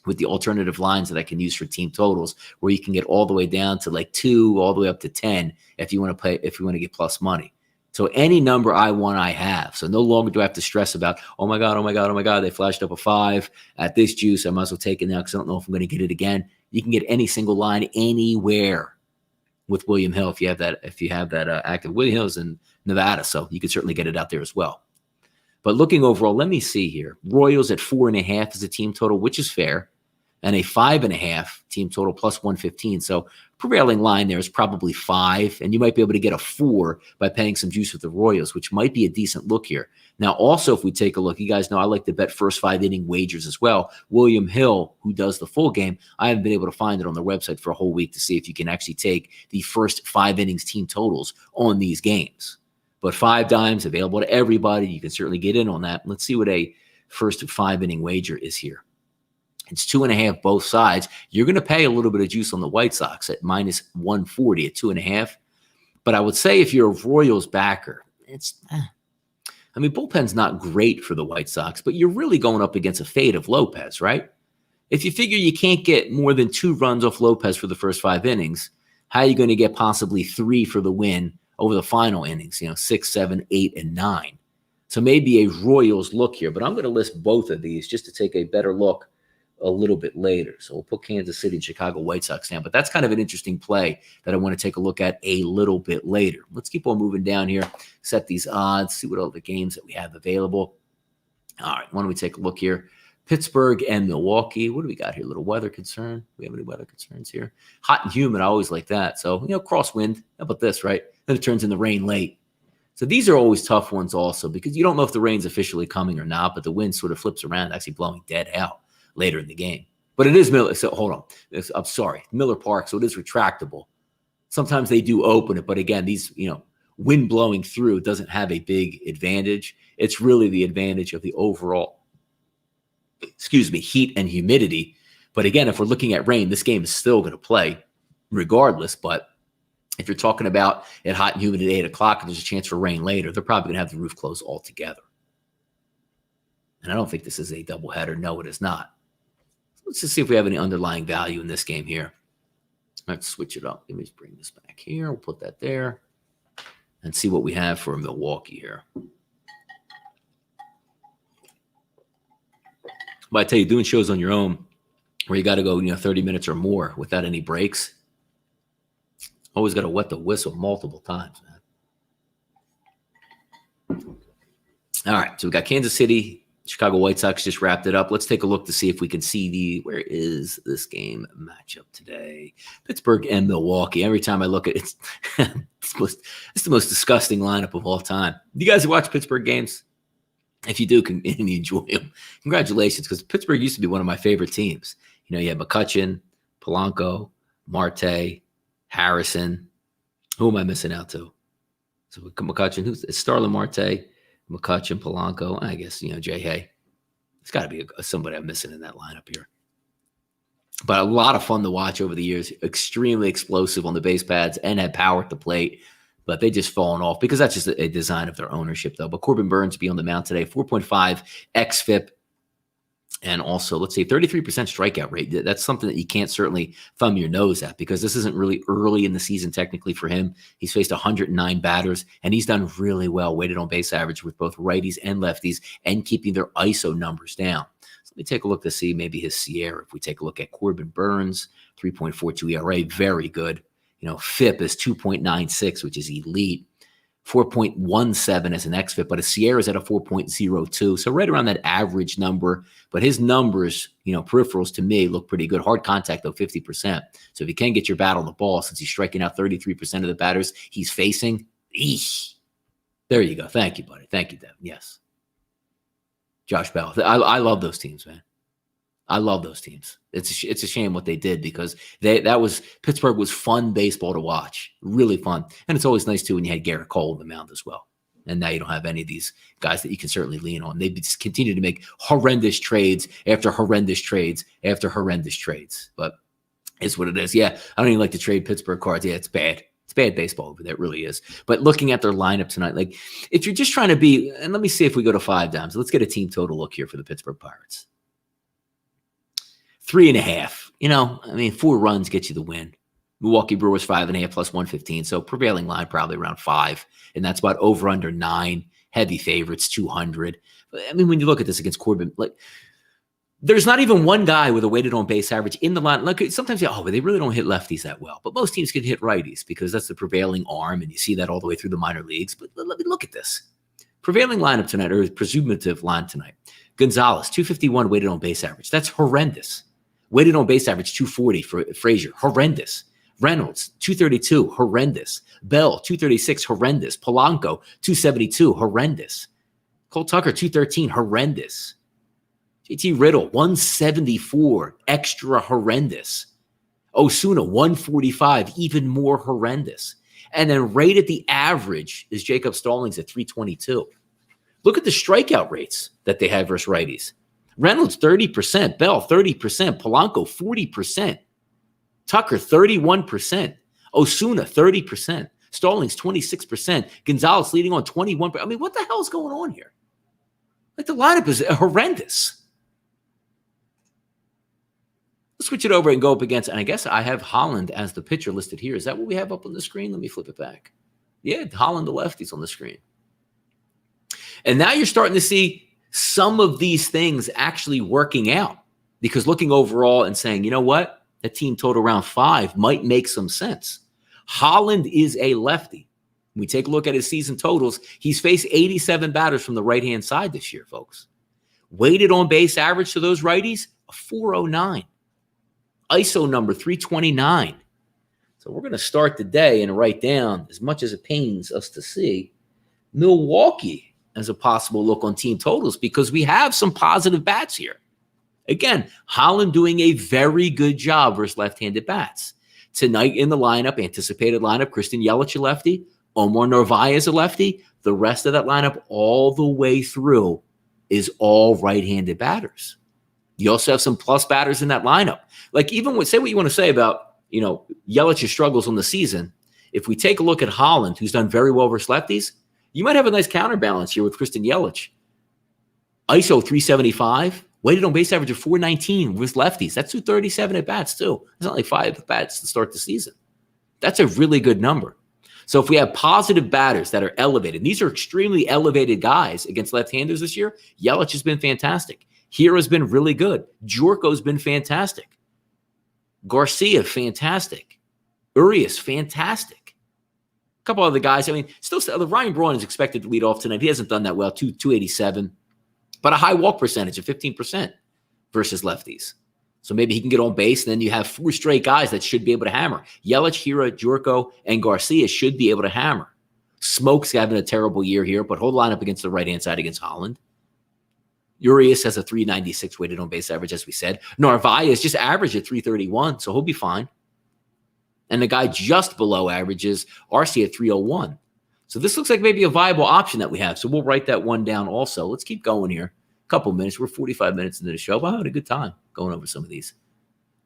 with the alternative lines that I can use for team totals, where you can get all the way down to like 2, all the way up to 10 if you want to play, if you want to get plus money. So any number I want, I have. So no longer do I have to stress about, oh my God, they flashed up a 5 at this juice. I might as well take it now because I don't know if I'm going to get it again. You can get any single line anywhere with William Hill if you have that active. William Hill's in Nevada, so you can certainly get it out there as well. But looking overall, let me see here. Royals at 4.5 is a team total, which is fair, and a 5.5 team total plus 115. So prevailing line there is probably 5, and you might be able to get a 4 by paying some juice with the Royals, which might be a decent look here. Now, also, if we take a look, you guys know I like to bet first 5 inning wagers as well. William Hill, who does the full game, I haven't been able to find it on their website for a whole week to see if you can actually take the first 5 innings team totals on these games. But 5 dimes available to everybody. You can certainly get in on that. Let's see what a first 5 inning wager is here. It's 2.5 both sides. You're going to pay a little bit of juice on the White Sox at minus 140 at 2.5. But I would say if you're a Royals backer, bullpen's not great for the White Sox, but you're really going up against a fade of Lopez, right? If you figure you can't get more than 2 runs off Lopez for the first 5 innings, how are you going to get possibly 3 for the win over the final innings, 6, 7, 8, and 9? So maybe a Royals look here, but I'm going to list both of these just to take a better look a little bit later. So we'll put Kansas City and Chicago White Sox down, but that's kind of an interesting play that I want to take a look at a little bit later. Let's keep on moving down here, set these odds, see what all the games that we have available. All right, why don't we take a look here? Pittsburgh and Milwaukee. What do we got here? A little weather concern. We have any weather concerns here? Hot and humid. I always like that. So, crosswind. How about this, right? Then it turns into rain late. So these are always tough ones also because you don't know if the rain's officially coming or not, but the wind sort of flips around, actually blowing dead out later in the game. But it is Miller. So hold on. I'm sorry. Miller Park. So it is retractable. Sometimes they do open it. But again, these, wind blowing through doesn't have a big advantage. It's really the advantage of the overall, heat and humidity. But again, if we're looking at rain, this game is still going to play regardless. But if you're talking about it hot and humid at 8 o'clock and there's a chance for rain later, they're probably going to have the roof closed altogether. And I don't think this is a doubleheader. No, it is not. Let's just see if we have any underlying value in this game here. Let's switch it up. Let me just bring this back here. We'll put that there and see what we have for Milwaukee here. But I tell you, doing shows on your own where you got to go, 30 minutes or more without any breaks, always got to wet the whistle multiple times, man. All right, so we got Kansas City Chicago White Sox just wrapped it up. Let's take a look to see if we can see where is this game matchup today? Pittsburgh and Milwaukee. Every time I look at it, it's the most disgusting lineup of all time. You guys watch Pittsburgh games? If you do, and you enjoy them, congratulations, because Pittsburgh used to be one of my favorite teams. You had McCutchen, Polanco, Marte, Harrison. Who am I missing out to? So McCutchen, it's Starlin Marte, McCutchen, Polanco. I guess, Jay Hay. It's got to be somebody I'm missing in that lineup here. But a lot of fun to watch over the years. Extremely explosive on the base pads and had power at the plate. But they just fallen off because that's just a design of their ownership, though. But Corbin Burns be on the mound today, 4.5 xFIP. And also, let's say 33% strikeout rate. That's something that you can't certainly thumb your nose at because this isn't really early in the season technically for him. He's faced 109 batters, and he's done really well, weighted on base average with both righties and lefties and keeping their ISO numbers down. So let me take a look to see maybe his Sierra. If we take a look at Corbin Burns, 3.42 ERA, very good. FIP is 2.96, which is elite. 4.17 as an xFIP, but a Sierra's at a 4.02. So right around that average number. But his numbers, peripherals to me look pretty good. Hard contact, though, 50%. So if you can get your bat on the ball, since he's striking out 33% of the batters he's facing, there you go. Thank you, buddy. Thank you, Devin. Yes. Josh Bell. I love those teams, man. I love those teams. It's a shame what they did because Pittsburgh was fun baseball to watch, really fun, and it's always nice too when you had Garrett Cole on the mound as well. And now you don't have any of these guys that you can certainly lean on. They just continue to make horrendous trades after horrendous trades after horrendous trades. But it's what it is. Yeah, I don't even like to trade Pittsburgh cards. Yeah, it's bad. It's bad baseball over there. It really is. But looking at their lineup tonight, like if you're just trying to be, and let me see if we go to 5 dimes. Let's get a team total look here for the Pittsburgh Pirates. 3.5. 4 runs get you the win. Milwaukee Brewers 5.5 plus 115. So prevailing line probably around 5. And that's about over under 9. Heavy favorites, 200. When you look at this against Corbin, there's not even one guy with a weighted on base average in the line. Sometimes they really don't hit lefties that well. But most teams can hit righties because that's the prevailing arm. And you see that all the way through the minor leagues. But let me look at this. Prevailing lineup tonight, or presumptive line tonight. Gonzalez, 251 weighted on base average. That's horrendous. Weighted on base average, 240 for Frazier. Horrendous. Reynolds, 232. Horrendous. Bell, 236. Horrendous. Polanco, 272. Horrendous. Cole Tucker, 213. Horrendous. JT Riddle, 174. Extra horrendous. Osuna, 145. Even more horrendous. And then right at the average is Jacob Stallings at 322. Look at the strikeout rates that they have versus righties. Reynolds, 30%. Bell, 30%. Polanco, 40%. Tucker, 31%. Osuna, 30%. Stallings, 26%. Gonzalez leading on 21%. What the hell is going on here? The lineup is horrendous. Let's switch it over and go up against, and I guess I have Holland as the pitcher listed here. Is that what we have up on the screen? Let me flip it back. Yeah, Holland, the lefties on the screen. And now you're starting to see some of these things actually working out because looking overall and saying, you know what? A team total around 5 might make some sense. Holland is a lefty. When we take a look at his season totals, he's faced 87 batters from the right-hand side this year, folks. Weighted on base average to those righties, a 409. ISO number 329. So we're going to start the day and write down, as much as it pains us to see, Milwaukee as a possible look on team totals because we have some positive bats here. Again, Holland doing a very good job versus left-handed bats. Tonight in the lineup, anticipated lineup, Christian Yelich a lefty, Omar Narvaez a lefty. The rest of that lineup all the way through is all right-handed batters. You also have some plus batters in that lineup. Even say what you want to say about, Yelich's struggles on the season. If we take a look at Holland, who's done very well versus lefties, you might have a nice counterbalance here with Christian Yelich. ISO 375, weighted on base average of 419 with lefties. That's 237 at bats too. It's not like 5 at bats to start the season. That's a really good number. So if we have positive batters that are elevated, these are extremely elevated guys against left-handers this year. Yelich has been fantastic. Hira's been really good. Jorko's been fantastic. Garcia, fantastic. Urias, fantastic. A couple other guys. Still Ryan Braun is expected to lead off tonight. He hasn't done that well. 287. but a high walk percentage of 15% versus lefties. So maybe he can get on base, and then you have 4 straight guys that should be able to hammer. Yelich, Hira, Jurko, and Garcia should be able to hammer. Smoke's having a terrible year here, but he'll line up against the right-hand side against Holland. Urias has a 396 weighted on base average, as we said. Narvaez just averaged at 331, so he'll be fine. And the guy just below averages RC at 301. So this looks like maybe a viable option that we have. So we'll write that one down also. Let's keep going here. A couple minutes. We're 45 minutes into the show. But I had a good time going over some of these.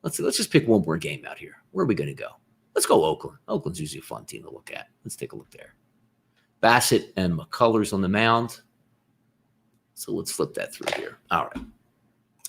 Let's just pick one more game out here. Where are we going to go? Let's go Oakland. Oakland's usually a fun team to look at. Let's take a look there. Bassett and McCullers on the mound. So let's flip that through here. All right.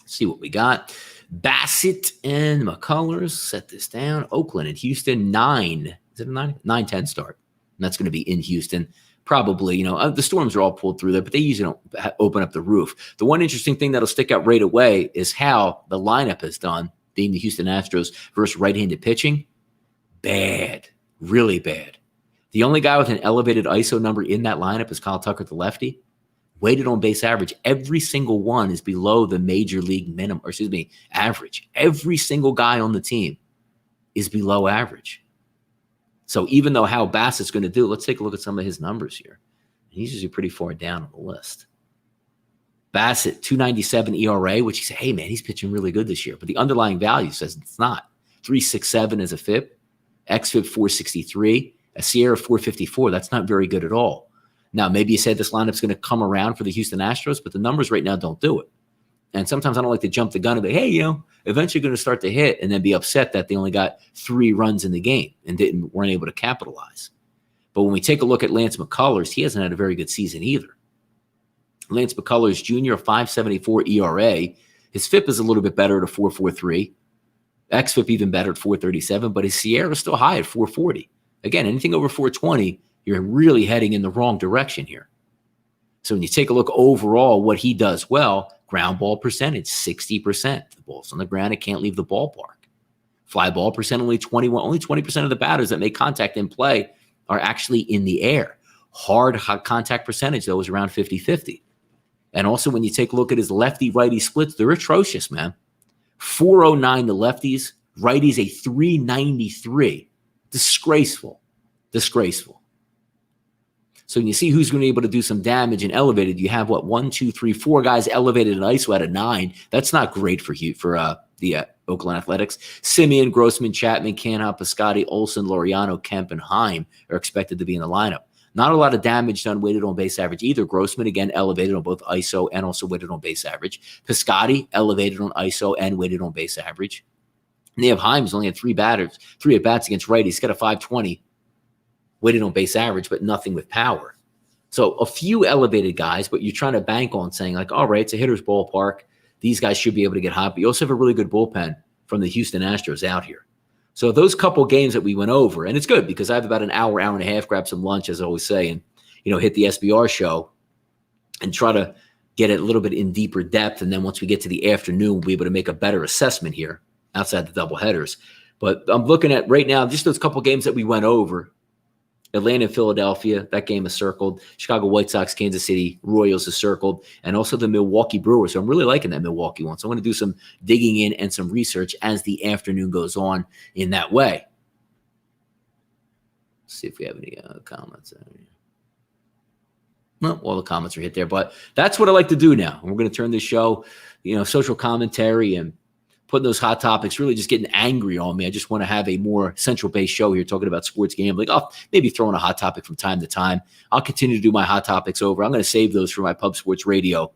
See what we got. Bassett and McCullers. Set this down. Oakland and Houston, 9. Is it a 9? 9-10 start. And that's going to be in Houston. Probably, the Storms are all pulled through there, but they usually don't open up the roof. The one interesting thing that'll stick out right away is how the lineup has done, being the Houston Astros versus right-handed pitching. Bad. Really bad. The only guy with an elevated ISO number in that lineup is Kyle Tucker, the lefty. Weighted on base average, every single one is below the major league minimum, average. Every single guy on the team is below average. So even though how Bassett's going to do, let's take a look at some of his numbers here. He's usually pretty far down on the list. Bassett, 297 ERA, which you say, hey, man, he's pitching really good this year. But the underlying value says it's not. 367 as a FIP, XFIP 463, a Sierra 454. That's not very good at all. Now, maybe you said this lineup's going to come around for the Houston Astros, but the numbers right now don't do it. And sometimes I don't like to jump the gun and be, hey, eventually going to start to hit and then be upset that they only got 3 runs in the game and weren't able to capitalize. But when we take a look at Lance McCullers, he hasn't had a very good season either. Lance McCullers Jr., 574 ERA. His FIP is a little bit better at a 443. XFIP even better at 437, but his Sierra is still high at 440. Again, anything over 420, you're really heading in the wrong direction here. So when you take a look overall, what he does well, ground ball percentage, 60%. The ball's on the ground, it can't leave the ballpark. Fly ball percent, only 21. Only 20% of the batters that make contact in play are actually in the air. Hard contact percentage, though, is around 50-50. And also when you take a look at his lefty-righty splits, they're atrocious, man. 409 to lefties, righties a 393. Disgraceful. So when you see who's going to be able to do some damage and elevated, you have 1, 2, 3, 4 guys elevated in ISO out of 9. That's not great for the Oakland Athletics. Simeon, Grossman, Chapman, Canha, Piscotty, Olsen, Laureano, Kemp, and Heim are expected to be in the lineup. Not a lot of damage done weighted on base average either. Grossman, again, elevated on both ISO and also weighted on base average. Piscotty, elevated on ISO and weighted on base average. And they have Heim, who's only had 3 at-bats against righties. He's got a 520 weighted on base average, but nothing with power. So a few elevated guys, but you're trying to bank on saying, like, all right, it's a hitter's ballpark. These guys should be able to get hot. But you also have a really good bullpen from the Houston Astros out here. So those couple games that we went over, and it's good because I have about an hour and a half, grab some lunch, as I always say, and, hit the SBR show and try to get it a little bit in deeper depth. And then once we get to the afternoon, we'll be able to make a better assessment here outside the doubleheaders. But I'm looking at right now, just those couple games that we went over. Atlanta and Philadelphia, that game is circled. Chicago White Sox, Kansas City Royals is circled. And also the Milwaukee Brewers. So I'm really liking that Milwaukee one. So I'm going to do some digging in and some research as the afternoon goes on in that way. Let's see if we have any comments. Well, all the comments are hit there. But that's what I like to do now. We're going to turn this show, social commentary and putting those hot topics, really just getting angry on me. I just want to have a more central-based show here talking about sports gambling. I'll maybe throw in a hot topic from time to time. I'll continue to do my hot topics over. I'm going to save those for my Pub Sports Radio,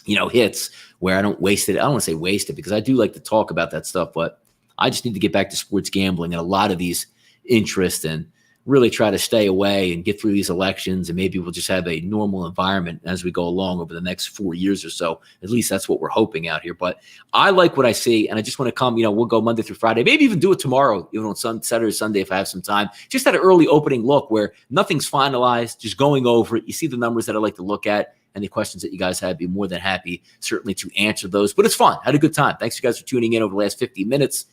hits where I don't waste it. I don't want to say waste it because I do like to talk about that stuff, but I just need to get back to sports gambling and a lot of these interests and really try to stay away and get through these elections, and maybe we'll just have a normal environment as we go along over the next 4 years or so. At least that's what we're hoping out here. But I like what I see, and I just want to come, we'll go Monday through Friday, maybe even do it tomorrow, even on Saturday or Sunday if I have some time. Just at an early opening look where nothing's finalized, just going over it. You see the numbers that I like to look at, and the questions that you guys have, be more than happy certainly to answer those. But it's fun. Had a good time. Thanks you guys for tuning in over the last 50 minutes.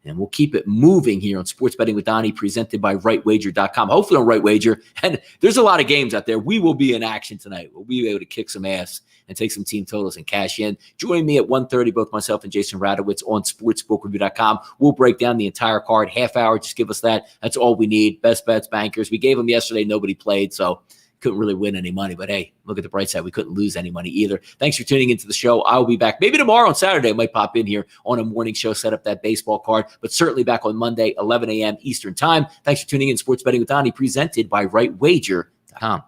And we'll keep it moving here on Sports Betting with Donnie, presented by rightwager.com. Hopefully on Right Wager. And there's a lot of games out there. We will be in action tonight. We'll be able to kick some ass and take some team totals and cash in. Join me at 1:30, both myself and Jason Radowitz on sportsbookreview.com. We'll break down the entire card, half hour. Just give us that. That's all we need. Best bets, bankers. We gave them yesterday. Nobody played, so couldn't really win any money. But hey, look at the bright side. We couldn't lose any money either. Thanks for tuning into the show. I'll be back maybe tomorrow on Saturday. I might pop in here on a morning show, set up that baseball card, but certainly back on Monday, 11 a.m. Eastern time. Thanks for tuning in. Sports Betting with Donnie, presented by rightwager.com.